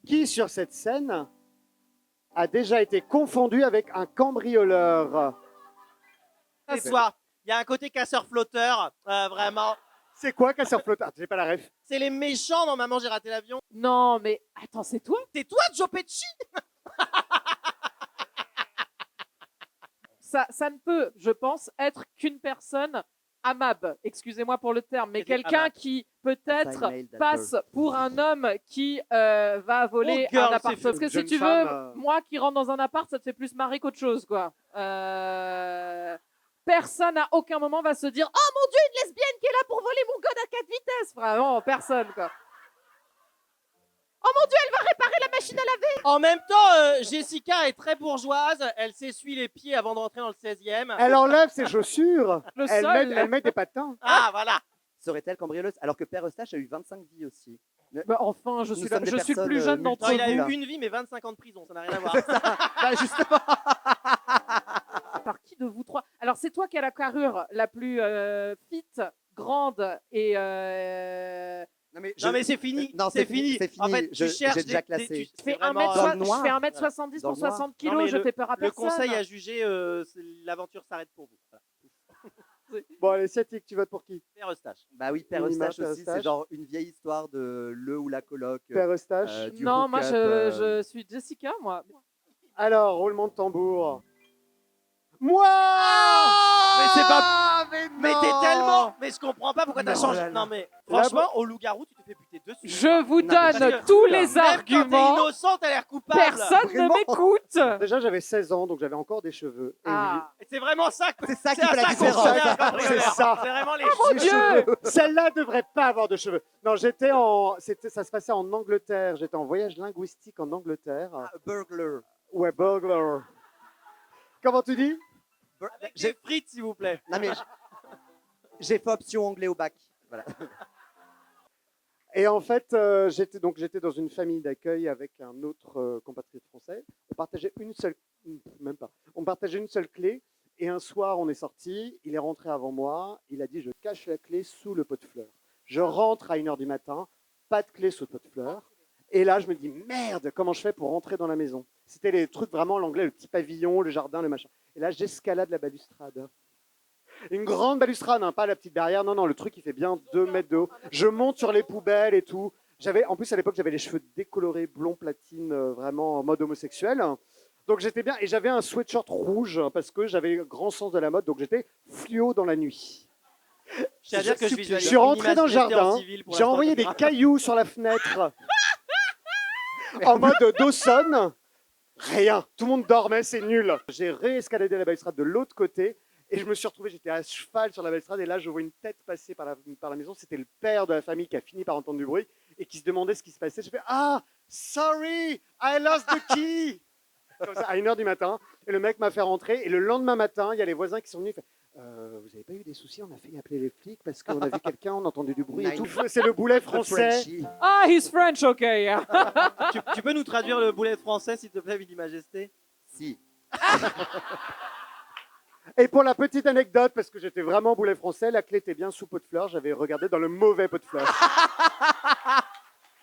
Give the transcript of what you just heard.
Qui sur cette scène a déjà été confondu avec un cambrioleur? Ce soir, il y a un côté casseur-flotteur, vraiment. C'est quoi casseur flotteur? J'ai pas la ref. C'est les méchants dans Maman, j'ai raté l'avion. Non, mais attends, c'est toi? C'est toi, Joe Pesci? Ça ne peut, je pense, être qu'une personne amable, excusez-moi pour le terme, mais quelqu'un qui peut-être passe pour un homme qui va voler un appart. Parce que si tu veux, moi qui rentre dans un appart, ça te fait plus marrer qu'autre chose, quoi. Personne à aucun moment va se dire « Oh mon Dieu, une lesbienne qui est là pour voler mon god à 4 vitesses !» Vraiment, personne, quoi. Oh mon Dieu, elle va réparer la machine à laver. En même temps, Jessica est très bourgeoise. Elle s'essuie les pieds avant de rentrer dans le 16e. Elle enlève ses chaussures. Elle met des patins. Ah, voilà. Serait-elle cambrioleuse? Alors que Père Eustache a eu 25 vies aussi. Bah, enfin, je suis le plus jeune d'entre Non, vous. il a eu une vie, mais 25 ans de prison. Ça n'a rien à voir. Bah, justement. Par qui de vous trois? Alors, c'est toi qui as la carrure la plus fit, grande et... Non mais, Non, mais c'est fini. Non, c'est fini. C'est fini. En fait, tu cherches j'ai déjà classé. Je fais vraiment, 1m70 pour 60 kilos, je fais peur à le personne. conseil à juger, l'aventure s'arrête pour vous. Voilà. Bon, allez, Ciatique, tu votes pour qui? Père Eustache. Bah oui, Père Minima, Eustache Père aussi, Eustache. c'est genre une vieille histoire de le ou la coloc. Père Eustache. Non, moi, je suis Jessica, moi. Alors, roulement de tambour. Moi Mais c'est pas... Mais non t'es tellement... Mais je comprends pas pourquoi t'as Non, changé. là, là. Non, mais franchement, au loup-garou, tu te fais buter dessus. Je vous Non, mais donne parce que- tous les Même quand t'es arguments. innocente, t'as l'air coupable. Personne ne Vraiment m'écoute. Déjà, j'avais 16 ans, donc j'avais encore des cheveux. Et Ah. Et c'est vraiment ça. C'est ça qui à fait la qu'on différence. reconnaît un cambrioleur. C'est ça. C'est vraiment les Mon les Dieu. cheveux. Celle-là devrait pas avoir de cheveux. Non, ça se passait en Angleterre. J'étais en voyage linguistique en Angleterre. Burglar. Ouais, burglar. Comment tu dis? Avec des frites, s'il vous plaît. Non mais j'ai fait option anglais au bac. Voilà. Et en fait, j'étais dans une famille d'accueil avec un autre compatriote français. On partageait On partageait une seule clé. Et un soir, on est sorti. Il est rentré avant moi. Il a dit: je cache la clé sous le pot de fleurs. Je rentre à 1h du matin. Pas de clé sous le pot de fleurs. Et là, je me dis: merde, comment je fais pour rentrer dans la maison? C'était les trucs vraiment l'anglais, le petit pavillon, le jardin, le machin. Et là, j'escalade la balustrade. Une grande balustrade, hein, pas la petite barrière. Non, non, le truc, il fait bien 2 mètres de haut. Je monte sur les poubelles et tout. En plus, à l'époque, j'avais les cheveux décolorés, blond platine, vraiment en mode homosexuel. Donc, j'étais bien. Et j'avais un sweatshirt rouge parce que j'avais grand sens de la mode. Donc, j'étais fluo dans la nuit. Je dire que Je suis rentré dans le jardin. J'ai envoyé des cailloux sur la fenêtre en mode Dawson. Rien. Tout le monde dormait, c'est nul. J'ai réescaladé la balustrade de l'autre côté. Et je me suis retrouvé, j'étais à cheval sur la balustrade et là je vois une tête passer par la maison. C'était le père de la famille qui a fini par entendre du bruit et qui se demandait ce qui se passait. Je fais: ah, sorry, I lost the key. Comme ça, à 1h du matin. Et le mec m'a fait rentrer. Et le lendemain matin, il y a les voisins qui sont venus. Vous n'avez pas eu des soucis? On a failli appeler les flics parce qu'on a vu quelqu'un, on a entendu du bruit et tout. C'est le boulet français. Ah, he's French, ok. Tu peux nous traduire le boulet français, s'il te plaît, Vili Majesté? Si. Et pour la petite anecdote, parce que j'étais vraiment boulet français, la clé était bien sous pot de fleurs. J'avais regardé dans le mauvais pot de fleurs.